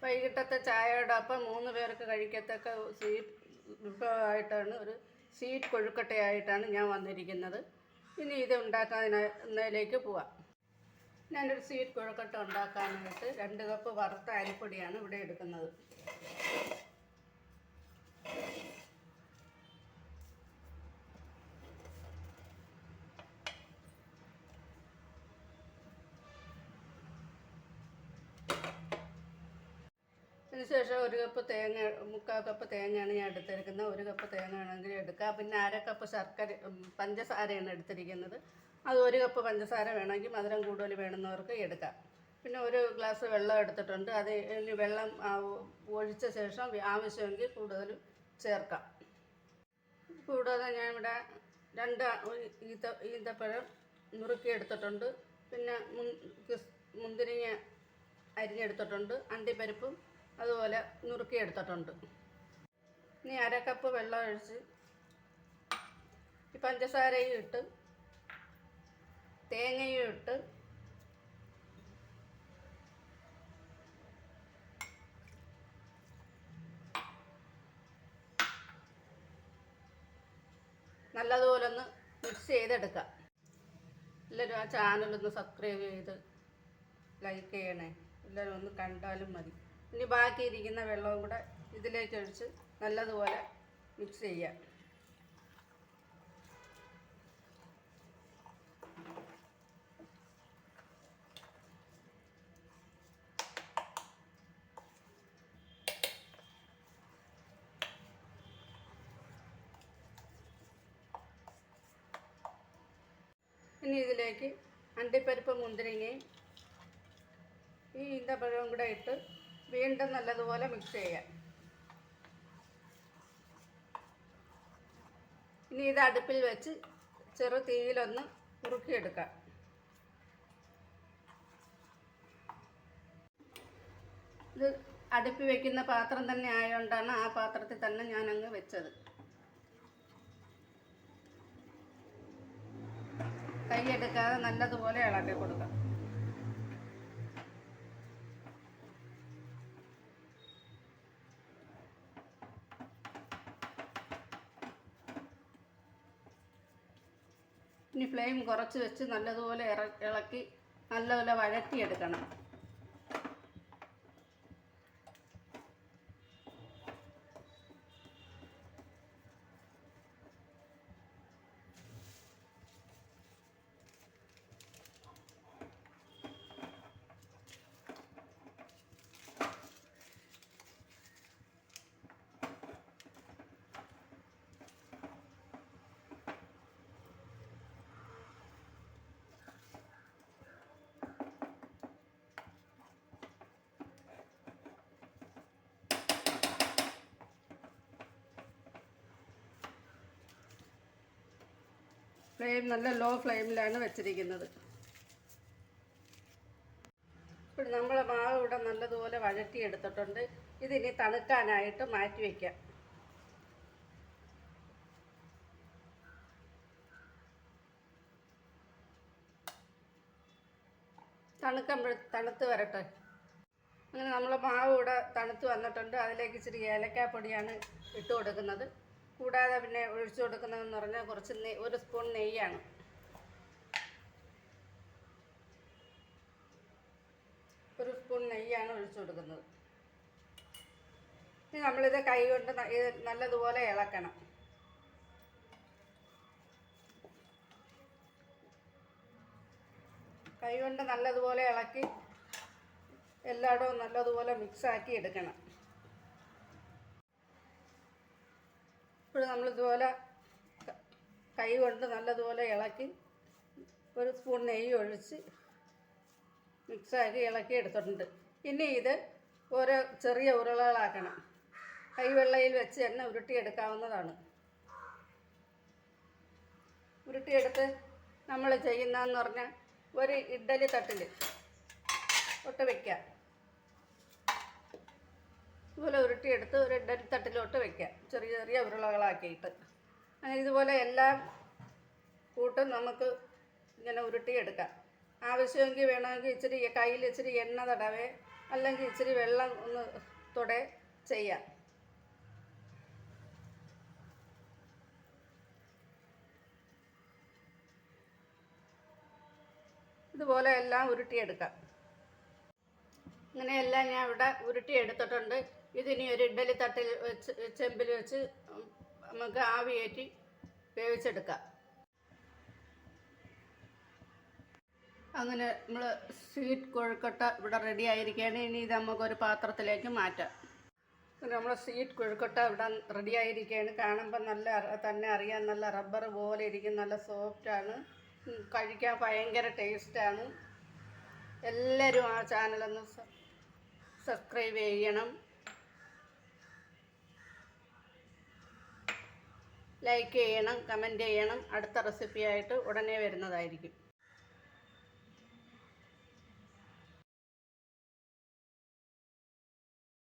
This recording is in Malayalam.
വൈകിട്ടത്തെ ചായയോടൊപ്പം 3 പേർക്ക് കഴിക്കത്തക്ക സ്വീറ്റ് വിഭവമായിട്ടാണ് ഒരു സ്വീറ്റ് കൊഴുക്കട്ടയായിട്ടാണ് ഞാൻ വന്നിരിക്കുന്നത്. ഇനി ഇത് ഉണ്ടാക്കുന്നതിലേക്ക് പോവാം. ഞാനൊരു സ്വീറ്റ് കൊഴുക്കട്ട ഉണ്ടാക്കാനായിട്ട് 2 കപ്പ് വറുത്ത അരിപ്പൊടിയാണ് ഇവിടെ എടുക്കുന്നത്. അതിനുശേഷം 1 കപ്പ് തേങ്ങ, 3/4 കപ്പ് തേങ്ങയാണ് ഞാൻ എടുത്തിരിക്കുന്നത്. 1 കപ്പ് തേങ്ങ ആണെങ്കിൽ എടുക്കുക. പിന്നെ 1/2 കപ്പ് പഞ്ചസാരയാണ് എടുത്തിരിക്കുന്നത്. അത് 1 കപ്പ് പഞ്ചസാര വേണമെങ്കിൽ മധുരം കൂടുതൽ വേണമെന്നവർക്ക് എടുക്കാം. പിന്നെ 1 ഗ്ലാസ് വെള്ളം എടുത്തിട്ടുണ്ട്. അതിൽ വെള്ളം ഒഴിച്ച ശേഷം ആവശ്യമെങ്കിൽ കൂടുതൽ ചേർക്കാം. കൂടാതെ ഞാൻ ഇവിടെ 2 ഈന്തപ്പഴം നുറുക്കിയെടുത്തിട്ടുണ്ട്. പിന്നെ മുന്തിരിങ്ങ അരിഞ്ഞെടുത്തിട്ടുണ്ട്. അണ്ടിപ്പരിപ്പും അതുപോലെ നുറുക്കിയെടുത്തിട്ടുണ്ട്. ഇനി 1/2 കപ്പ് വെള്ളം ഒഴിച്ച് ഈ പഞ്ചസാരയും ഇട്ട് തേങ്ങയും ഇട്ട് നല്ലതുപോലെ ഒന്ന് മിക്സ് ചെയ്തെടുക്കാം. എല്ലാവരും ആ ചാനലൊന്ന് സബ്സ്ക്രൈബ് ചെയ്ത് ലൈക്ക് ചെയ്യണേ. എല്ലാവരും ഒന്ന് കണ്ടാലും മതി. ഇനി ബാക്കിയിരിക്കുന്ന വെള്ളവും കൂടെ ഇതിലേക്ക് ഒഴിച്ച് നല്ലതുപോലെ മിക്സ് ചെയ്യാം. ഇനി ഇതിലേക്ക് അണ്ടിപ്പരിപ്പ്, മുന്തിരിങ്ങയും ഈ ഈന്തപ്പഴവും കൂടെ ഇട്ട് വീണ്ടും നല്ലതുപോലെ മിക്സ് ചെയ്യാം. ഇനി ഇത് അടുപ്പിൽ വെച്ച് ചെറു തീയിലൊന്ന് ഉറുക്കിയെടുക്കാം. ഇത് അടുപ്പിൽ വെക്കുന്ന പാത്രം തന്നെ ആയതുകൊണ്ടാണ് ആ പാത്രത്തിൽ തന്നെ ഞാനങ്ങ് വെച്ചത്. കൈയെടുക്കാതെ നല്ലതുപോലെ ഇളക്കി കൊടുക്കാം. ഇനി ഫ്ലെയിം കുറച്ച് വെച്ച് നല്ലതുപോലെ ഇളക്കി നല്ലപോലെ വഴറ്റിയെടുക്കണം. ഫ്ലെയിം നല്ല ലോ ഫ്ലെയിമിലാണ് വെച്ചിരിക്കുന്നത്. ഇപ്പോൾ നമ്മൾ മാവ് ഇവിടെ നല്ലതുപോലെ വഴറ്റിയെടുത്തിട്ടുണ്ട്. ഇതിനി തണുക്കാനായിട്ട് മാറ്റി വയ്ക്കാം. തണുത്ത് വരട്ടെ. അങ്ങനെ നമ്മൾ മാവ് ഇവിടെ തണുത്ത് വന്നിട്ടുണ്ട്. അതിലേക്ക് ഇച്ചിരി ഏലക്കാപ്പൊടിയാണ് ഇട്ട് കൊടുക്കുന്നത്. കൂടാതെ പിന്നെ ഒഴിച്ചു കൊടുക്കുന്നതെന്ന് പറഞ്ഞാൽ കുറച്ച് 1 സ്പൂൺ നെയ്യാണ്. ഒഴിച്ചു കൊടുക്കുന്നത്. ഇനി നമ്മളിത് കൈ കൊണ്ട് നല്ലതുപോലെ ഇളക്കണം. കൈ കൊണ്ട് നല്ലതുപോലെ ഇളക്കി എല്ലായിടവും നല്ലതുപോലെ മിക്സാക്കി എടുക്കണം. ഇപ്പോൾ നമ്മളിതുപോലെ കൈ കൊണ്ട് നല്ലതുപോലെ ഇളക്കി 1 സ്പൂൺ നെയ്യ് ഒഴിച്ച് മിക്സാക്കി ഇളക്കി എടുത്തിട്ടുണ്ട്. ഇനി ഇത് ഓരോ ചെറിയ ഉരുളകളാക്കണം. കൈവെള്ളയിൽ വെച്ച് തന്നെ ഉരുട്ടിയെടുക്കാവുന്നതാണ്. ഉരുട്ടിയെടുത്ത് നമ്മൾ ചെയ്യുന്നതെന്ന് പറഞ്ഞാൽ ഒരു ഇഡ്ഡലി തട്ടിൽ ഒട്ട് വയ്ക്കുക. ഇതുപോലെ ഉരുട്ടിയെടുത്ത് ഒരു ഇഡ്ഡലി തട്ടിലോട്ട് വയ്ക്കുക, ചെറിയ ചെറിയ ഉരുളകളാക്കിയിട്ട്. അങ്ങനെ ഇതുപോലെ എല്ലാം കൂട്ടും നമുക്ക് ഇങ്ങനെ ഉരുട്ടിയെടുക്കാം. ആവശ്യമെങ്കിൽ വേണമെങ്കിൽ കയ്യിൽ ഇച്ചിരി എണ്ണ തടവേ അല്ലെങ്കിൽ ഇച്ചിരി വെള്ളം ഒന്ന് തൊടെ ചെയ്യാം. ഇതുപോലെ എല്ലാം ഉരുട്ടിയെടുക്കാം. ഇങ്ങനെയെല്ലാം ഞാൻ ഇവിടെ ഉരുട്ടിയെടുത്തിട്ടുണ്ട്. ഇതിനി ഒരു ഇഡ്ഡലി തട്ടിൽ വെച്ച് ചെമ്പിൽ വെച്ച് നമുക്ക് ആവി കയറ്റി വേവിച്ചെടുക്കാം. അങ്ങനെ നമ്മൾ സ്വീറ്റ് കൊഴുക്കട്ട ഇവിടെ റെഡി ആയിരിക്കുകയാണ്. ഇനി ഇത് നമുക്കൊരു പാത്രത്തിലേക്ക് മാറ്റാം. നമ്മൾ സ്വീറ്റ് കൊഴുക്കട്ട ഇവിടെ റെഡി ആയിരിക്കുകയാണ്. കാണുമ്പോൾ തന്നെ അറിയാൻ നല്ല റബ്ബർ പോലെ ഇരിക്കും, നല്ല സോഫ്റ്റാണ്, കഴിക്കാൻ ഭയങ്കര ടേസ്റ്റാണ്. എല്ലാവരും ആ ചാനലൊന്ന് സബ്സ്ക്രൈബ് ചെയ്യണം, ലൈക്ക് ചെയ്യണം, കമൻറ്റ് ചെയ്യണം. അടുത്ത റെസിപ്പിയായിട്ട് ഉടനെ വരുന്നതായിരിക്കും.